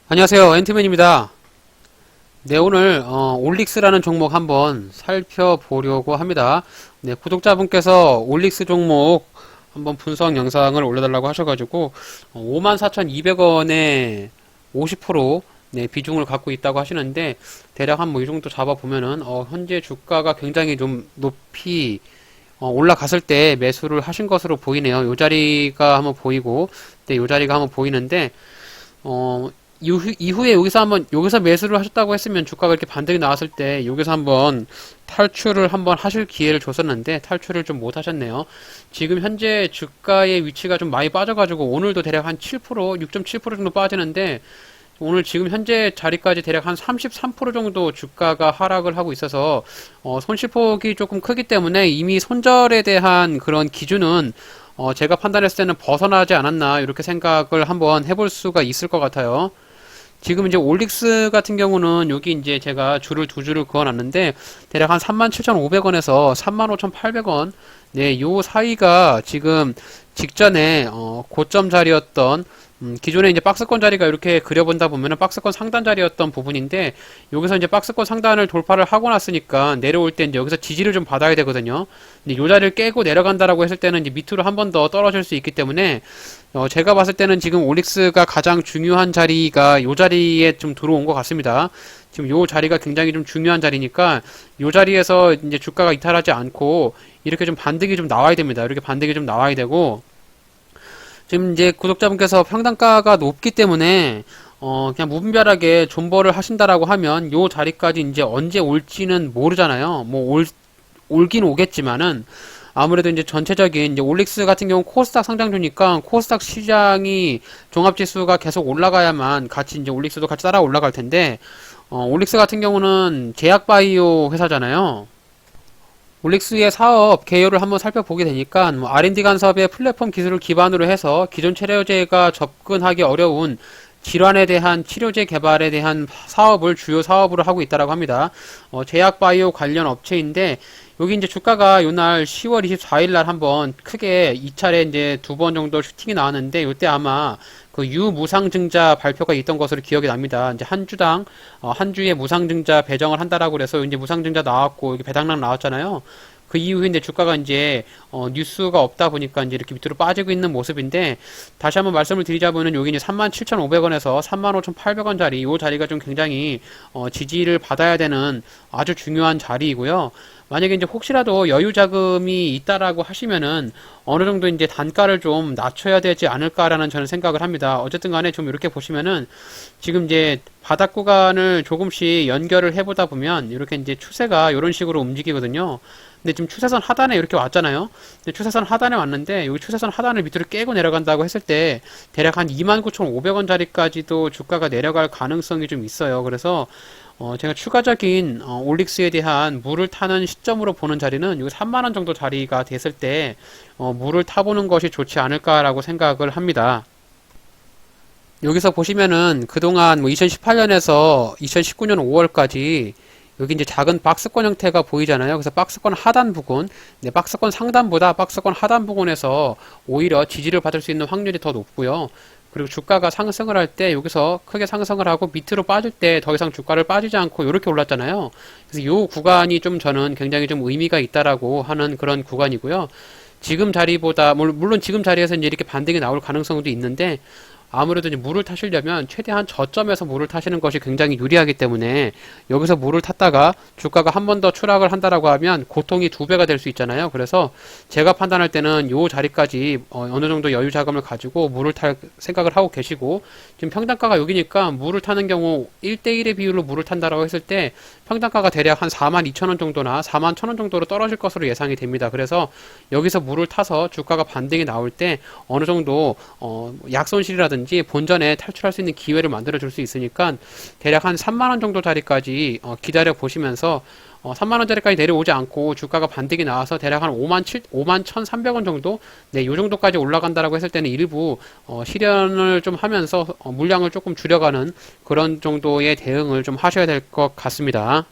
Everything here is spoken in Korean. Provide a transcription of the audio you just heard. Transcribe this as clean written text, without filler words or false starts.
안녕하세요. 엔트맨입니다. 네, 오늘 올릭스라는 종목 한번 살펴보려고 합니다. 네, 구독자분께서 올릭스 종목 한번 분석 영상을 올려달라고 하셔가지고 54,200원에 50% 네, 비중을 갖고 있다고 하시는데 대략 한 뭐 이 정도 잡아보면은 현재 주가가 굉장히 좀 높이 올라갔을 때 매수를 하신 것으로 보이네요. 요 자리가 한번 보이고, 네, 요 자리가 한번 보이는데 이후에 여기서 매수를 하셨다고 했으면 주가가 이렇게 반등이 나왔을 때 여기서 한번 탈출을 한번 하실 기회를 줬었는데 탈출을 좀 못 하셨네요. 지금 현재 주가의 위치가 좀 많이 빠져가지고 오늘도 대략 한 7%, 6.7% 정도 빠지는데 오늘 지금 현재 자리까지 대략 한 33% 정도 주가가 하락을 하고 있어서 손실폭이 조금 크기 때문에 이미 손절에 대한 그런 기준은 제가 판단했을 때는 벗어나지 않았나 이렇게 생각을 한번 해볼 수가 있을 것 같아요. 지금 이제 올릭스 같은 경우는 여기 이제 제가 줄을 두 줄을 그어놨는데 대략 한 37,500원에서 35,800원 네, 요 사이가 지금 직전에 고점 자리였던 기존에 이제 박스권 자리가 이렇게 그려본다 보면은 박스권 상단 자리였던 부분인데 여기서 이제 박스권 상단을 돌파를 하고 났으니까 내려올 때 이제 여기서 지지를 좀 받아야 되거든요. 근데 요 자리를 깨고 내려간다라고 했을 때는 이제 밑으로 한 번 더 떨어질 수 있기 때문에 제가 봤을 때는 지금 올릭스가 가장 중요한 자리가 요 자리에 좀 들어온 것 같습니다. 지금 요 자리가 굉장히 좀 중요한 자리니까 요 자리에서 이제 주가가 이탈하지 않고 이렇게 좀 반등이 좀 나와야 됩니다. 이렇게 반등이 좀 나와야 되고 지금 이제 구독자분께서 평단가가 높기 때문에 그냥 무분별하게 존버를 하신다라고 하면 요 자리까지 이제 언제 올지는 모르잖아요. 올긴 오겠지만은 아무래도 이제 전체적인 이제 올릭스 같은 경우 코스닥 상장주니까 코스닥 시장이 종합지수가 계속 올라가야만 같이 이제 올릭스도 같이 따라 올라갈 텐데 올릭스 같은 경우는 제약바이오 회사잖아요. 올릭스의 사업 개요를 한번 살펴보게 되니까 R&D 간섭의 플랫폼 기술을 기반으로 해서 기존 치료제가 접근하기 어려운 질환에 대한 치료제 개발에 대한 사업을 주요 사업으로 하고 있다라고 합니다. 제약바이오 관련 업체인데 여기 이제 주가가 요날 10월 24일 날 한번 크게 2차례 이제 두 번 정도 슈팅이 나왔는데 요때 아마 그 유무상증자 발표가 있던 것으로 기억이 납니다. 이제 한 주당 한 주에 무상증자 배정을 한다라고 그래서 이제 무상증자 나왔고 여기 배당락 나왔잖아요. 그 이후에 이제 주가가 이제 뉴스가 없다 보니까 이제 이렇게 밑으로 빠지고 있는 모습인데 다시 한번 말씀을 드리자면은 여기 이제 37,500원에서 35,800원 자리 요 자리가 좀 굉장히 지지를 받아야 되는 아주 중요한 자리이고요. 만약에 이제 혹시라도 여유 자금이 있다라고 하시면은 어느 정도 이제 단가를 좀 낮춰야 되지 않을까라는 저는 생각을 합니다. 어쨌든 간에 좀 이렇게 보시면은 지금 이제 바닥 구간을 조금씩 연결을 해보다 보면 이렇게 이제 추세가 이런 식으로 움직이거든요. 근데 지금 추세선 하단에 이렇게 왔잖아요. 근데 추세선 하단에 왔는데 여기 추세선 하단을 밑으로 깨고 내려간다고 했을 때 대략 한 29,500원 자리까지도 주가가 내려갈 가능성이 좀 있어요. 그래서 제가 추가적인 올릭스에 대한 물을 타는 시점으로 보는 자리는 여기 3만원 정도 자리가 됐을 때 물을 타보는 것이 좋지 않을까라고 생각을 합니다. 여기서 보시면은 그동안 뭐 2018년에서 2019년 5월까지 여기 이제 작은 박스권 형태가 보이잖아요. 그래서 박스권 하단 부분, 네, 박스권 상단보다 박스권 하단 부분에서 오히려 지지를 받을 수 있는 확률이 더 높고요. 그리고 주가가 상승을 할 때 여기서 크게 상승을 하고 밑으로 빠질 때 더 이상 주가를 빠지지 않고 이렇게 올랐잖아요. 그래서 이 구간이 좀 저는 굉장히 좀 의미가 있다라고 하는 그런 구간이고요. 지금 자리보다 물론 지금 자리에서 이제 이렇게 반등이 나올 가능성도 있는데 아무래도 이제 물을 타시려면 최대한 저점에서 물을 타시는 것이 굉장히 유리하기 때문에 여기서 물을 탔다가 주가가 한 번 더 추락을 한다라고 하면 고통이 두 배가 될 수 있잖아요. 그래서 제가 판단할 때는 요 자리까지 어느 정도 여유 자금을 가지고 물을 탈 생각을 하고 계시고 지금 평단가가 여기니까 물을 타는 경우 1대1의 비율로 물을 탄다라고 했을 때 평단가가 대략 한 42,000원 정도나 41,000원 정도로 떨어질 것으로 예상이 됩니다. 그래서 여기서 물을 타서 주가가 반등이 나올 때 어느 정도 약손실이라든지 본전에 탈출할 수 있는 기회를 만들어 줄 수 있으니까 대략 한 3만원 정도 자리까지 기다려 보시면서 3만원짜리까지 내려오지 않고 주가가 반등이 나와서 대략 한 51,300원 정도 네, 요 정도까지 올라간다라고 했을 때는 일부 실현을 좀 하면서 물량을 조금 줄여가는 그런 정도의 대응을 좀 하셔야 될 것 같습니다.